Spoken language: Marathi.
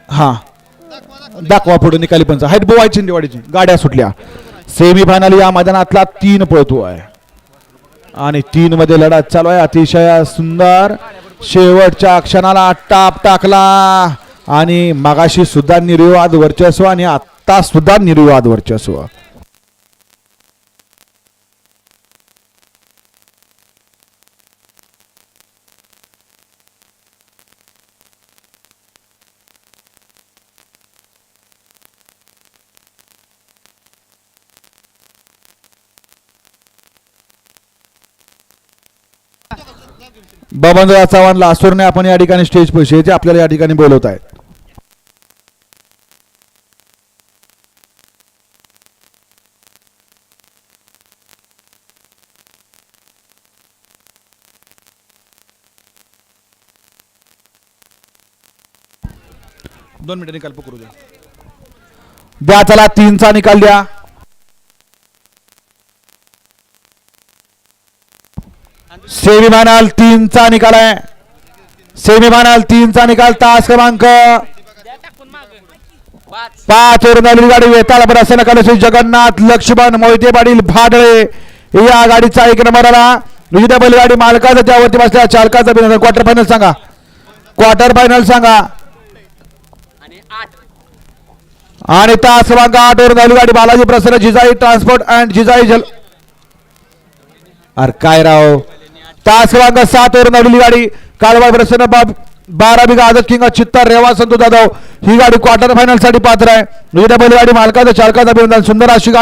हा दाखवा पुढे निकाली पंच. हाईट बोवाय चिंदेवाडीची गाड्या सुटल्या. सेमीफायनल या मैदानातला 3 पळतो आहे आणि 3 मध्ये लढत चालू आहे. अतिशय सुंदर शेवटच्या क्षणाला टाप टाकला आणि मगाशी सुद्धा निर्विवाद वर्चस्व आणि आता सुद्धा निर्विवाद वर्चस्व. बबनराव चव्हाण लासूरने आपण या ठिकाणी स्टेज पैसे आपल्याला या ठिकाणी बोलवत आहेत. दोन मिनिटं निकाल पकडू द्या. चला 3चा निकाल द्या. सेमीफायनल 3चा निकाल आहे. सेमीफायनल 3चा निकाल तास क्रमांक 5 वरून आलेली गाडी वेताळ प्रसन्न कलशी जगन्नाथ लक्ष्मण मोहिते पाटील भाडळे या गाडीचा 1 नंबर आला. विविध बैलगाडी मालकाचा त्यावरती बसल्या चालकाचा अभिनंदन. क्वार्टर फायनल सांगा. क्वार्टर फायनल सांगा. आणि तास क्रमांक 8 वरून आलेली गाडी बालाजी प्रसन्न जिजाई ट्रान्सपोर्ट अँड जिजाई जल. अरे काय राव. तास क्रमांक 7 वरून आलेली गाडी कालवा प्रसन्न 12 बिघा आदत किंग चित्तर रेवा संतू जाधव ही गाडी क्वार्टर फायनल साठी पात्र आहे. विविध बैलगाडी मालकाचा चालकाचा अभिनंदन. सुंदर अशी